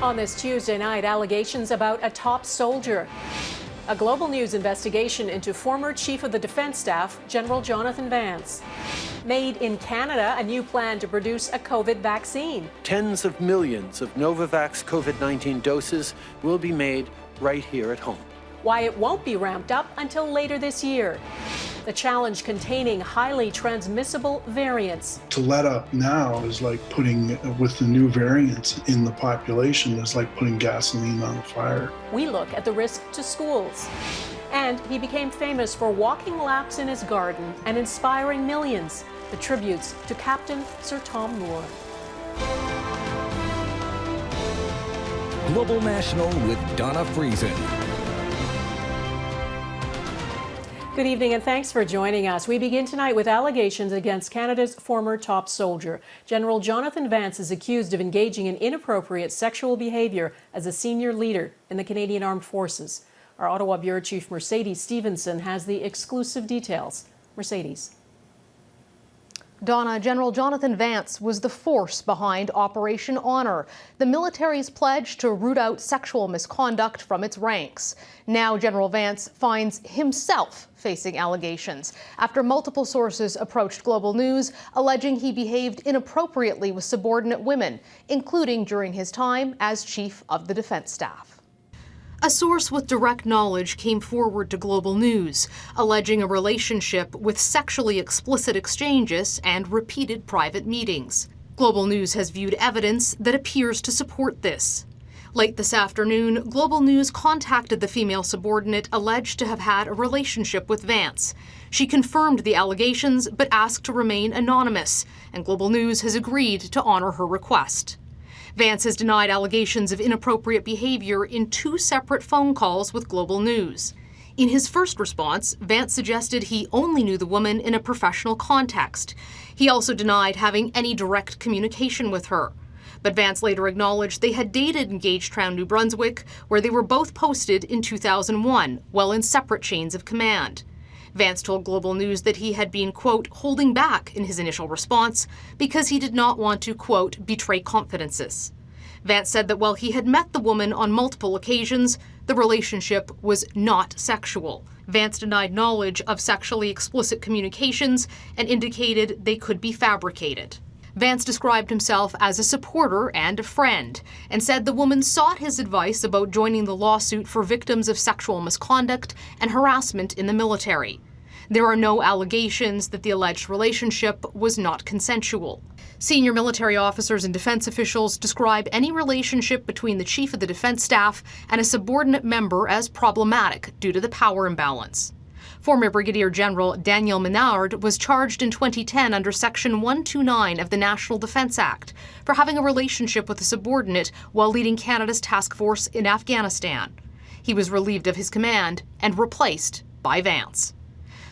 On this Tuesday night, allegations about a top soldier. A Global News investigation into former Chief of the Defence Staff, General Jonathan Vance. Made in Canada, a new plan to produce a COVID vaccine. Tens of millions of Novavax COVID-19 doses will be made right here at home. Why it won't be ramped up until later this year. The challenge containing highly transmissible variants. To let up now is like putting, with the new variants in the population, is like putting gasoline on the fire. We look at the risk to schools. And he became famous for walking laps in his garden and inspiring millions. The tributes to Captain Sir Tom Moore. Global National with Donna Friesen. Good evening and thanks for joining us. We begin tonight with allegations against Canada's former top soldier. General Jonathan Vance is accused of engaging in inappropriate sexual behaviour as a senior leader in the Canadian Armed Forces. Our Ottawa Bureau Chief Mercedes Stephenson has the exclusive details. Mercedes. Donna, General Jonathan Vance was the force behind Operation Honour, the military's pledge to root out sexual misconduct from its ranks. Now General Vance finds himself facing allegations after multiple sources approached Global News alleging he behaved inappropriately with subordinate women, including during his time as Chief of the Defence Staff. A source with direct knowledge came forward to Global News, alleging a relationship with sexually explicit exchanges and repeated private meetings. Global News has viewed evidence that appears to support this. Late this afternoon, Global News contacted the female subordinate alleged to have had a relationship with Vance. She confirmed the allegations but asked to remain anonymous, and Global News has agreed to honor her request. Vance has denied allegations of inappropriate behavior in 2 separate phone calls with Global News. In his first response, Vance suggested he only knew the woman in a professional context. He also denied having any direct communication with her. But Vance later acknowledged they had dated in Gagetown, New Brunswick, where they were both posted in 2001, while in separate chains of command. Vance told Global News that he had been, quote, holding back in his initial response because he did not want to, quote, betray confidences. Vance said that while he had met the woman on multiple occasions, the relationship was not sexual. Vance denied knowledge of sexually explicit communications and indicated they could be fabricated. Vance described himself as a supporter and a friend, and said the woman sought his advice about joining the lawsuit for victims of sexual misconduct and harassment in the military. There are no allegations that the alleged relationship was not consensual. Senior military officers and defense officials describe any relationship between the Chief of the Defense Staff and a subordinate member as problematic due to the power imbalance. Former Brigadier General Daniel Menard was charged in 2010 under Section 129 of the National Defence Act for having a relationship with a subordinate while leading Canada's task force in Afghanistan. He was relieved of his command and replaced by Vance.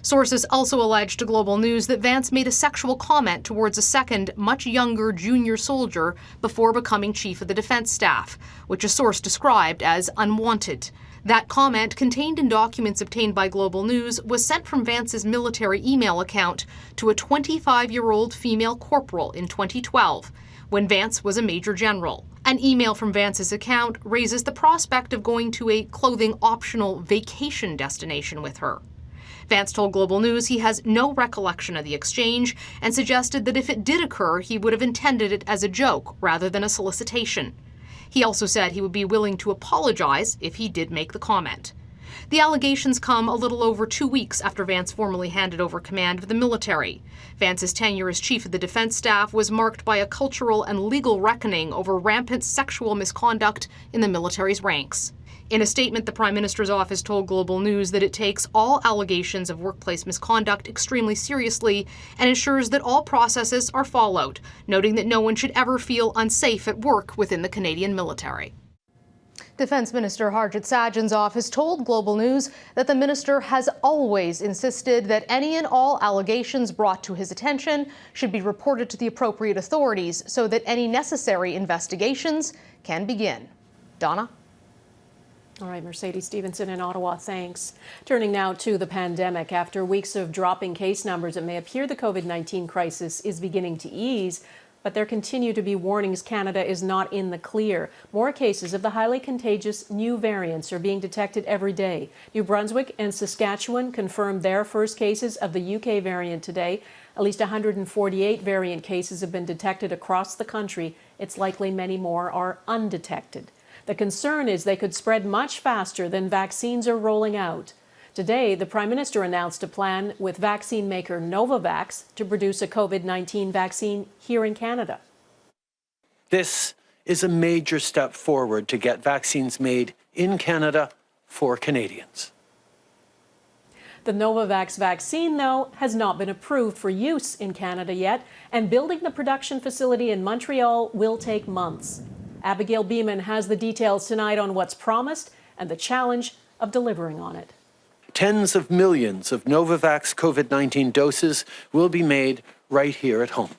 Sources also alleged to Global News that Vance made a sexual comment towards a second, much younger junior soldier before becoming Chief of the Defence Staff, which a source described as unwanted. That comment, contained in documents obtained by Global News, was sent from Vance's military email account to a 25-year-old female corporal in 2012, when Vance was a major general. An email from Vance's account raises the prospect of going to a clothing-optional vacation destination with her. Vance told Global News he has no recollection of the exchange and suggested that if it did occur, he would have intended it as a joke rather than a solicitation. He also said he would be willing to apologize if he did make the comment. The allegations come a little over 2 weeks after Vance formally handed over command of the military. Vance's tenure as Chief of the Defence Staff was marked by a cultural and legal reckoning over rampant sexual misconduct in the military's ranks. In a statement, the Prime Minister's office told Global News that it takes all allegations of workplace misconduct extremely seriously and ensures that all processes are followed, noting that no one should ever feel unsafe at work within the Canadian military. Defence Minister Harjit Sajjan's office told Global News that the minister has always insisted that any and all allegations brought to his attention should be reported to the appropriate authorities so that any necessary investigations can begin. Donna? All right, Mercedes Stephenson in Ottawa, thanks. Turning now to the pandemic. After weeks of dropping case numbers, it may appear the COVID-19 crisis is beginning to ease. But there continue to be warnings Canada is not in the clear. More cases of the highly contagious new variants are being detected every day. New Brunswick and Saskatchewan confirmed their first cases of the UK variant today. At least 148 variant cases have been detected across the country. It's likely many more are undetected. The concern is they could spread much faster than vaccines are rolling out. Today, the Prime Minister announced a plan with vaccine maker Novavax to produce a COVID-19 vaccine here in Canada. This is a major step forward to get vaccines made in Canada for Canadians. The Novavax vaccine, though, has not been approved for use in Canada yet, and building the production facility in Montreal will take months. Abigail Bimman has the details tonight on what's promised and the challenge of delivering on it. Tens of millions of Novavax COVID-19 doses will be made right here at home.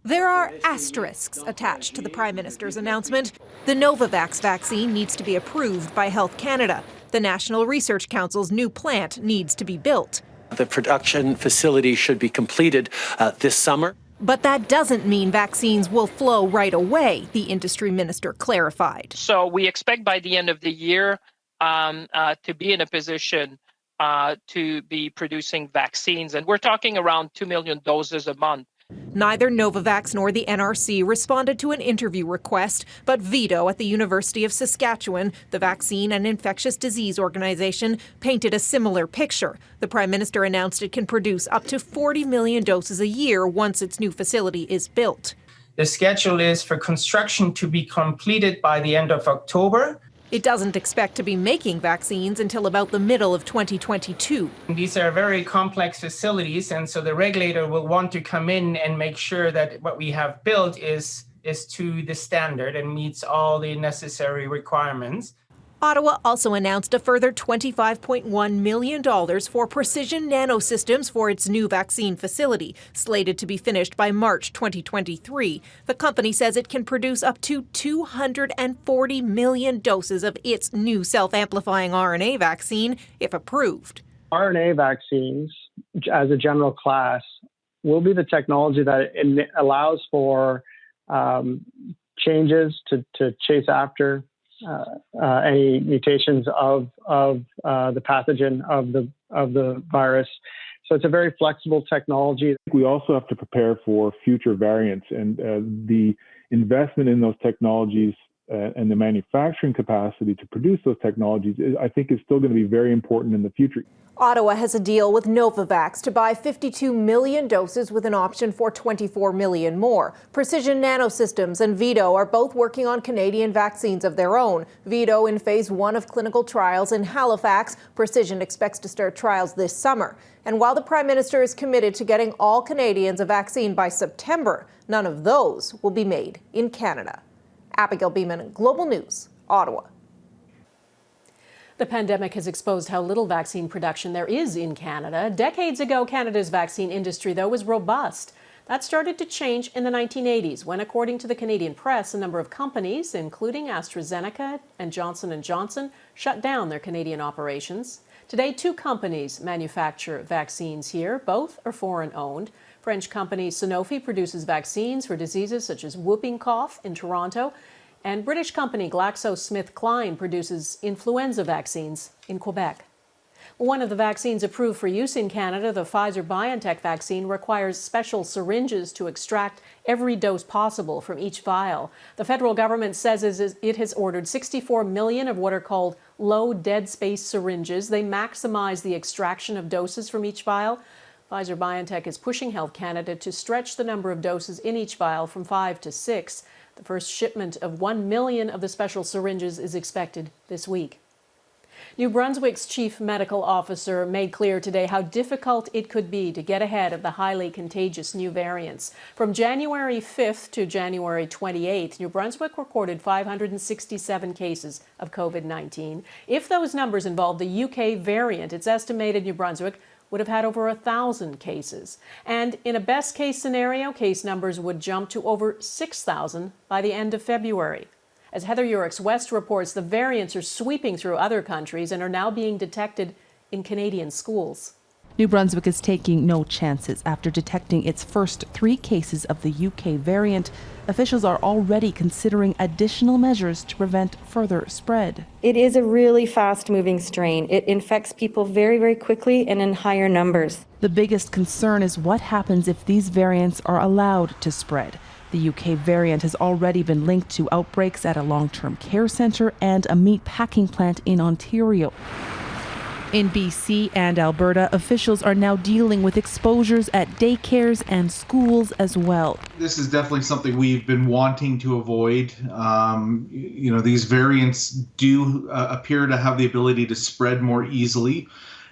There are asterisks attached to the Prime Minister's announcement. The Novavax vaccine needs to be approved by Health Canada. The National Research Council's new plant needs to be built. The production facility should be completed this summer. But that doesn't mean vaccines will flow right away, the industry minister clarified. So we expect by the end of the year to be in a position to be producing vaccines. And we're talking around 2 million doses a month. Neither Novavax nor the NRC responded to an interview request, but VIDO at the University of Saskatchewan, the Vaccine and Infectious Disease Organization, painted a similar picture. The Prime Minister announced it can produce up to 40 million doses a year once its new facility is built. The schedule is for construction to be completed by the end of October. It doesn't expect to be making vaccines until about the middle of 2022. These are very complex facilities, and so the regulator will want to come in and make sure that what we have built is to the standard and meets all the necessary requirements. Ottawa also announced a further $25.1 million for precision nanosystems for its new vaccine facility, slated to be finished by March 2023. The company says it can produce up to 240 million doses of its new self-amplifying RNA vaccine, if approved. RNA vaccines, as a general class, will be the technology that allows for changes to chase after any mutations of the pathogen of the virus. So it's a very flexible technology. We also have to prepare for future variants, and the investment in those technologies and the manufacturing capacity to produce those technologies, I think, is still going to be very important in the future. Ottawa has a deal with Novavax to buy 52 million doses with an option for 24 million more. Precision Nanosystems and VIDO are both working on Canadian vaccines of their own. VIDO in phase 1 of clinical trials in Halifax. Precision expects to start trials this summer. And while the Prime Minister is committed to getting all Canadians a vaccine by September, none of those will be made in Canada. Abigail Bimman, Global News, Ottawa. The pandemic has exposed how little vaccine production there is in Canada. Decades ago, Canada's vaccine industry, though, was robust. That started to change in the 1980s when, according to the Canadian press, a number of companies, including AstraZeneca and Johnson & Johnson, shut down their Canadian operations. Today, 2 companies manufacture vaccines here. Both are foreign-owned. French company Sanofi produces vaccines for diseases such as whooping cough in Toronto. And British company GlaxoSmithKline produces influenza vaccines in Quebec. One of the vaccines approved for use in Canada, the Pfizer-BioNTech vaccine, requires special syringes to extract every dose possible from each vial. The federal government says it has ordered 64 million of what are called low dead space syringes. They maximize the extraction of doses from each vial. Pfizer-BioNTech is pushing Health Canada to stretch the number of doses in each vial from 5 to 6. The first shipment of 1 million of the special syringes is expected this week. New Brunswick's chief medical officer made clear today how difficult it could be to get ahead of the highly contagious new variants. From January 5th to January 28th, New Brunswick recorded 567 cases of COVID-19. If those numbers involve the UK variant, it's estimated New Brunswick would have had over 1,000 cases. And in a best-case scenario, case numbers would jump to over 6,000 by the end of February. As Heather Yurix West reports, the variants are sweeping through other countries and are now being detected in Canadian schools. New Brunswick is taking no chances. After detecting its first 3 cases of the UK variant, officials are already considering additional measures to prevent further spread. It is a really fast-moving strain. It infects people very, very quickly and in higher numbers. The biggest concern is what happens if these variants are allowed to spread. The UK variant has already been linked to outbreaks at a long-term care centre and a meat packing plant in Ontario. In BC and Alberta, officials are now dealing with exposures at daycares and schools as well. This is definitely something we've been wanting to avoid. These variants do appear to have the ability to spread more easily,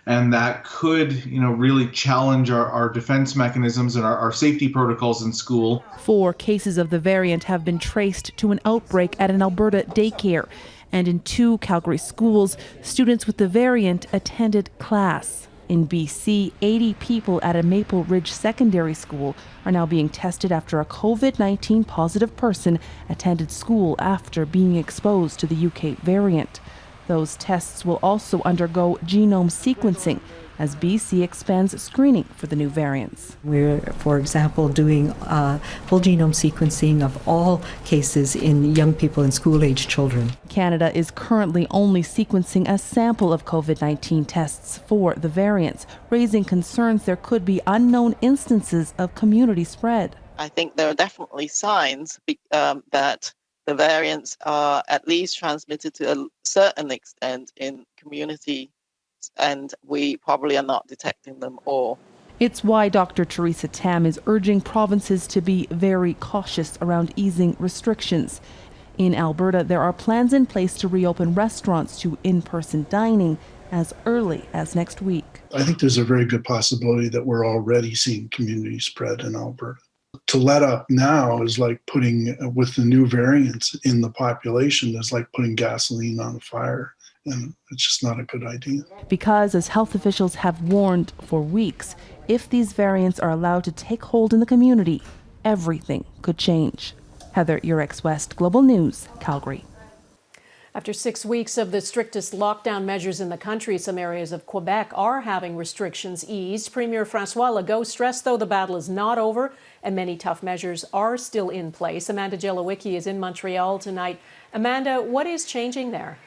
and that could, really challenge our defense mechanisms and our safety protocols in school. 4 cases of the variant have been traced to an outbreak at an Alberta daycare. And in 2 Calgary schools, students with the variant attended class. In BC, 80 people at a Maple Ridge secondary school are now being tested after a COVID-19 positive person attended school after being exposed to the UK variant. Those tests will also undergo genome sequencing as BC expands screening for the new variants. We're, for example, doing whole genome sequencing of all cases in young people and school-age children. Canada is currently only sequencing a sample of COVID-19 tests for the variants, raising concerns there could be unknown instances of community spread. I think there are definitely signs that the variants are at least transmitted to a certain extent in community, and we probably are not detecting them all. It's why Dr. Teresa Tam is urging provinces to be very cautious around easing restrictions. In Alberta, there are plans in place to reopen restaurants to in-person dining as early as next week. I think there's a very good possibility that we're already seeing community spread in Alberta. To let up now is like putting, with the new variants in the population, is like putting gasoline on a fire. And it's just not a good idea. Because, as health officials have warned for weeks, if these variants are allowed to take hold in the community, everything could change. Heather Urex West, Global News, Calgary. After 6 weeks of the strictest lockdown measures in the country, some areas of Quebec are having restrictions eased. Premier François Legault stressed, though, the battle is not over and many tough measures are still in place. Amanda Jelowicki is in Montreal tonight. Amanda, what is changing there?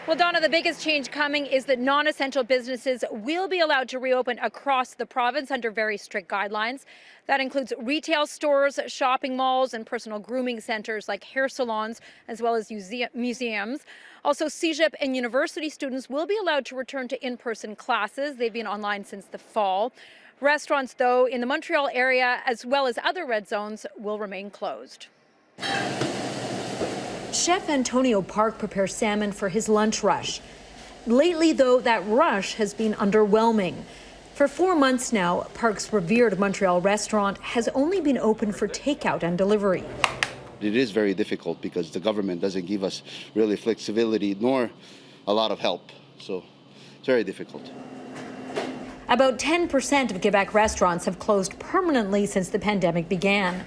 Well, Donna, the biggest change coming is that non-essential businesses will be allowed to reopen across the province under very strict guidelines. That includes retail stores, shopping malls, and personal grooming centers like hair salons, as well as museums. Also, CEGEP and university students will be allowed to return to in-person classes. They've been online since the fall. Restaurants, though, in the Montreal area, as well as other red zones, will remain closed. Chef Antonio Park prepares salmon for his lunch rush. Lately, though, that rush has been underwhelming. For 4 months now, Park's revered Montreal restaurant has only been open for takeout and delivery. It is very difficult because the government doesn't give us really flexibility nor a lot of help. So it's very difficult. About 10% of Quebec restaurants have closed permanently since the pandemic began.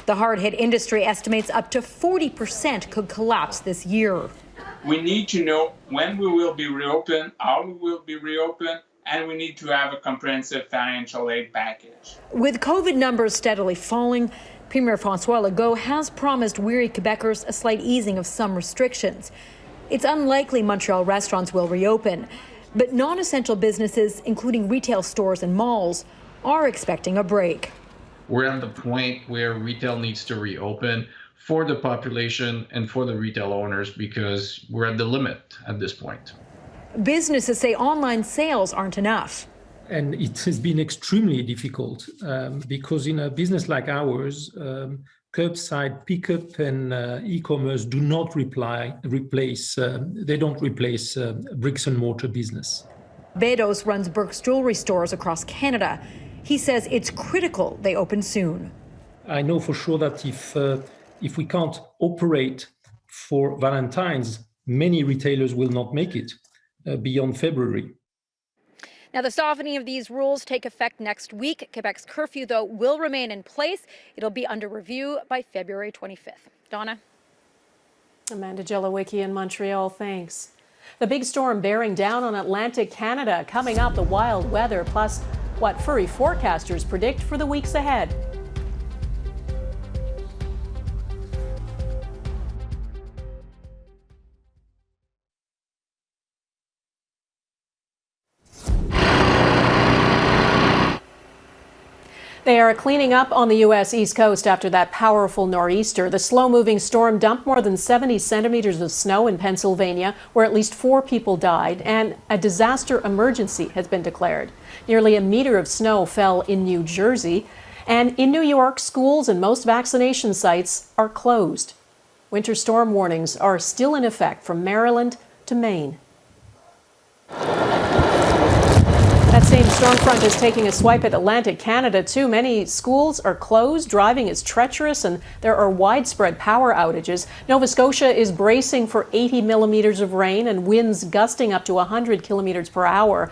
The hard-hit industry estimates up to 40% could collapse this year. We need to know when we will be reopened, how we will be reopened, and we need to have a comprehensive financial aid package. With COVID numbers steadily falling, Premier François Legault has promised weary Quebecers a slight easing of some restrictions. It's unlikely Montreal restaurants will reopen, but non-essential businesses, including retail stores and malls, are expecting a break. We're at the point where retail needs to reopen for the population and for the retail owners because we're at the limit at this point. Businesses say online sales aren't enough. And it has been extremely difficult because in a business like ours, curbside pickup and e-commerce do not replace bricks and mortar business. Bedos runs Burke's jewelry stores across Canada. He says it's critical they open soon. I know for sure that if we can't operate for Valentine's, many retailers will not make it beyond February. Now, the softening of these rules take effect next week. Quebec's curfew, though, will remain in place. It'll be under review by February 25th. Donna? Amanda Jelowicki in Montreal, thanks. The big storm bearing down on Atlantic Canada. Coming up, the wild weather, plus what furry forecasters predict for the weeks ahead. They are cleaning up on the U.S. East Coast after that powerful nor'easter. The slow-moving storm dumped more than 70 centimeters of snow in Pennsylvania, where at least 4 people died, and a disaster emergency has been declared. Nearly a meter of snow fell in New Jersey, and in New York, schools and most vaccination sites are closed. Winter storm warnings are still in effect from Maryland to Maine. That same storm front is taking a swipe at Atlantic Canada, too. Many schools are closed, driving is treacherous, and there are widespread power outages. Nova Scotia is bracing for 80 millimeters of rain and winds gusting up to 100 kilometers per hour.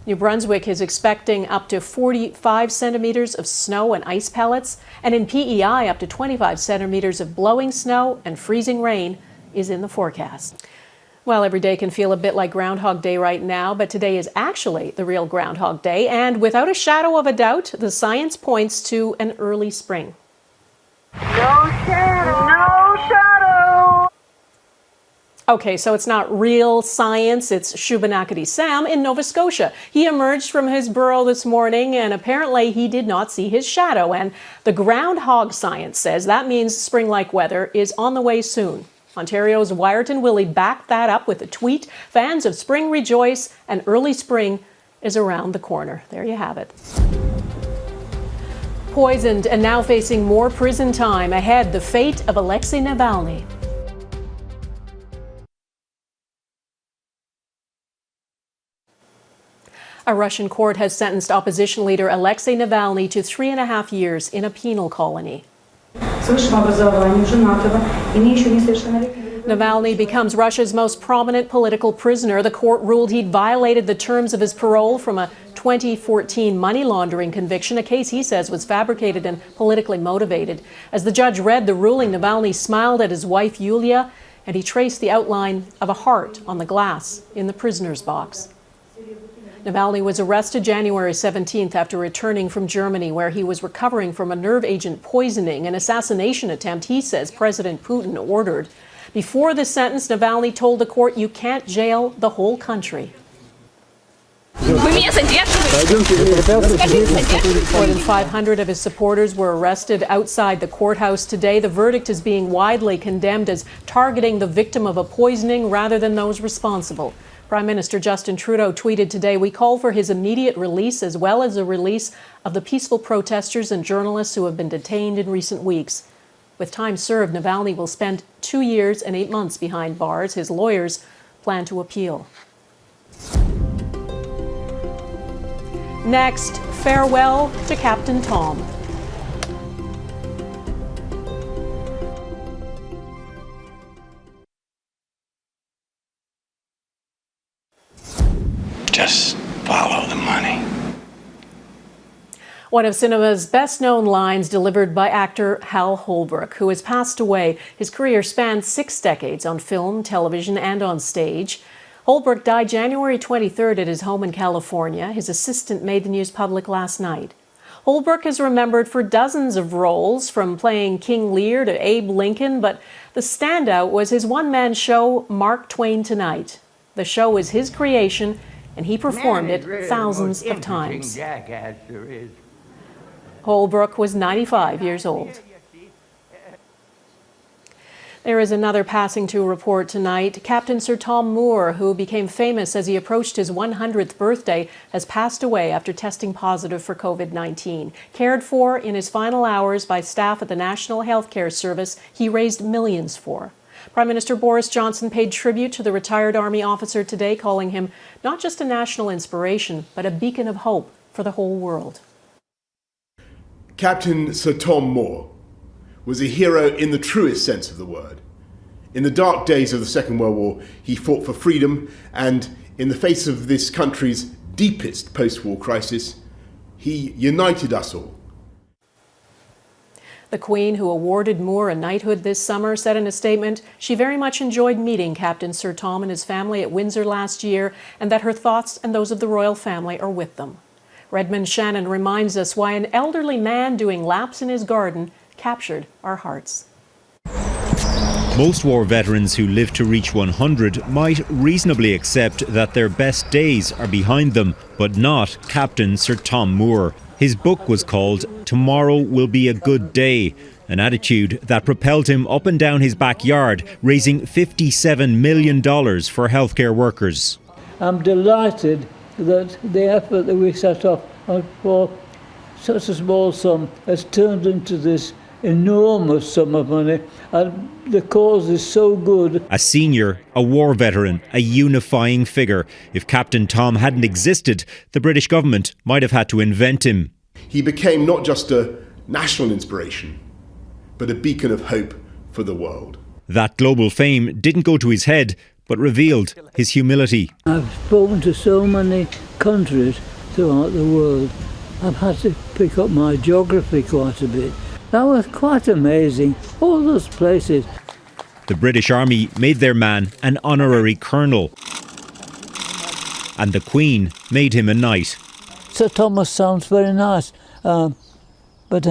New Brunswick is expecting up to 45 centimeters of snow and ice pellets, and in PEI, up to 25 centimeters of blowing snow and freezing rain is in the forecast. Well, every day can feel a bit like Groundhog Day right now, but today is actually the real Groundhog Day, and without a shadow of a doubt, the science points to an early spring. No shadow! No shadow! Okay, so it's not real science, it's Shubenacadie Sam in Nova Scotia. He emerged from his burrow this morning, and apparently he did not see his shadow, and the groundhog science says that means spring-like weather is on the way soon. Ontario's Wyerton Willie backed that up with a tweet. Fans of spring rejoice, and early spring is around the corner. There you have it. Poisoned and now facing more prison time. Ahead, the fate of Alexei Navalny. A Russian court has sentenced opposition leader Alexei Navalny to 3.5 years in a penal colony. Navalny becomes Russia's most prominent political prisoner. The court ruled he'd violated the terms of his parole from a 2014 money laundering conviction, a case he says was fabricated and politically motivated. As the judge read the ruling, Navalny smiled at his wife, Yulia, and he traced the outline of a heart on the glass in the prisoner's box. Navalny was arrested January 17th after returning from Germany, where he was recovering from a nerve agent poisoning, an assassination attempt he says President Putin ordered. Before the sentence, Navalny told the court, "You can't jail the whole country." More than 500 of his supporters were arrested outside the courthouse today. The verdict is being widely condemned as targeting the victim of a poisoning rather than those responsible. Prime Minister Justin Trudeau tweeted today, "We call for his immediate release as well as the release of the peaceful protesters and journalists who have been detained in recent weeks." With time served, Navalny will spend 2 years and 8 months behind bars. His lawyers plan to appeal. Next, farewell to Captain Tom. Just follow the money. One of cinema's best-known lines delivered by actor Hal Holbrook, who has passed away. His career spanned 6 decades on film, television, and on stage. Holbrook died January 23rd at his home in California. His assistant made the news public last night. Holbrook is remembered for dozens of roles, from playing King Lear to Abe Lincoln, but the standout was his one-man show, Mark Twain Tonight. The show was his creation, and he performed it thousands of times. Holbrook was 95 years old. There is another passing to report tonight. Captain Sir Tom Moore, who became famous as he approached his 100th birthday, has passed away after testing positive for COVID-19. Cared for in his final hours by staff at the National Healthcare Service he raised millions for. Prime Minister Boris Johnson paid tribute to the retired Army officer today, calling him not just a national inspiration, but a beacon of hope for the whole world. Captain Sir Tom Moore was a hero in the truest sense of the word. In the dark days of the Second World War, he fought for freedom, and in the face of this country's deepest post-war crisis, he united us all. The Queen, who awarded Moore a knighthood this summer, said in a statement she very much enjoyed meeting Captain Sir Tom and his family at Windsor last year, and that her thoughts and those of the royal family are with them. Redmond Shannon reminds us why an elderly man doing laps in his garden captured our hearts. Most war veterans who live to reach 100 might reasonably accept that their best days are behind them, but not Captain Sir Tom Moore. His book was called Tomorrow Will Be a Good Day, an attitude that propelled him up and down his backyard, raising $57 million for healthcare workers. I'm delighted that the effort that we set up for such a small sum has turned into this enormous sum of money, and the cause is so good. A senior, a war veteran, a unifying figure. If Captain Tom hadn't existed, the British government might have had to invent him. He became not just a national inspiration, but a beacon of hope for the world. That global fame didn't go to his head, but revealed his humility. I've spoken to so many countries throughout the world. I've had to pick up my geography quite a bit. That was quite amazing, all those places. The British Army made their man an honorary colonel, and the Queen made him a knight. Sir Thomas sounds very nice, but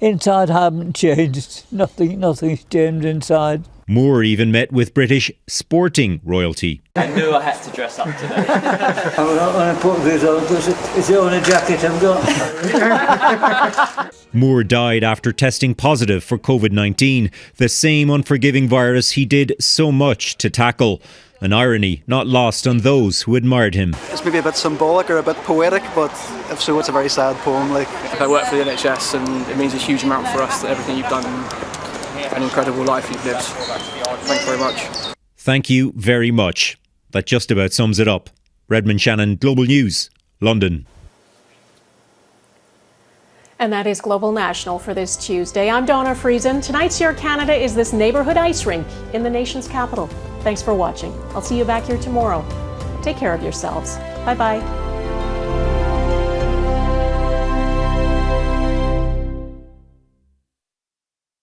inside I haven't changed. Nothing's changed inside. Moore even met with British sporting royalty. I knew I had to dress up today. I'm not going to put this on because it's the only jacket I've got. Moore died after testing positive for COVID-19, the same unforgiving virus he did so much to tackle. An irony not lost on those who admired him. It's maybe a bit symbolic or a bit poetic, but if so, it's a very sad poem. I work for the NHS and it means a huge amount for us, that everything you've done, an incredible life you've lived. Thanks very much. Thank you very much. That just about sums it up. Redmond Shannon, Global News, London. And that is Global National for this Tuesday. I'm Donna Friesen. Tonight's Your Canada is this neighbourhood ice rink in the nation's capital. Thanks for watching. I'll see you back here tomorrow. Take care of yourselves. Bye-bye.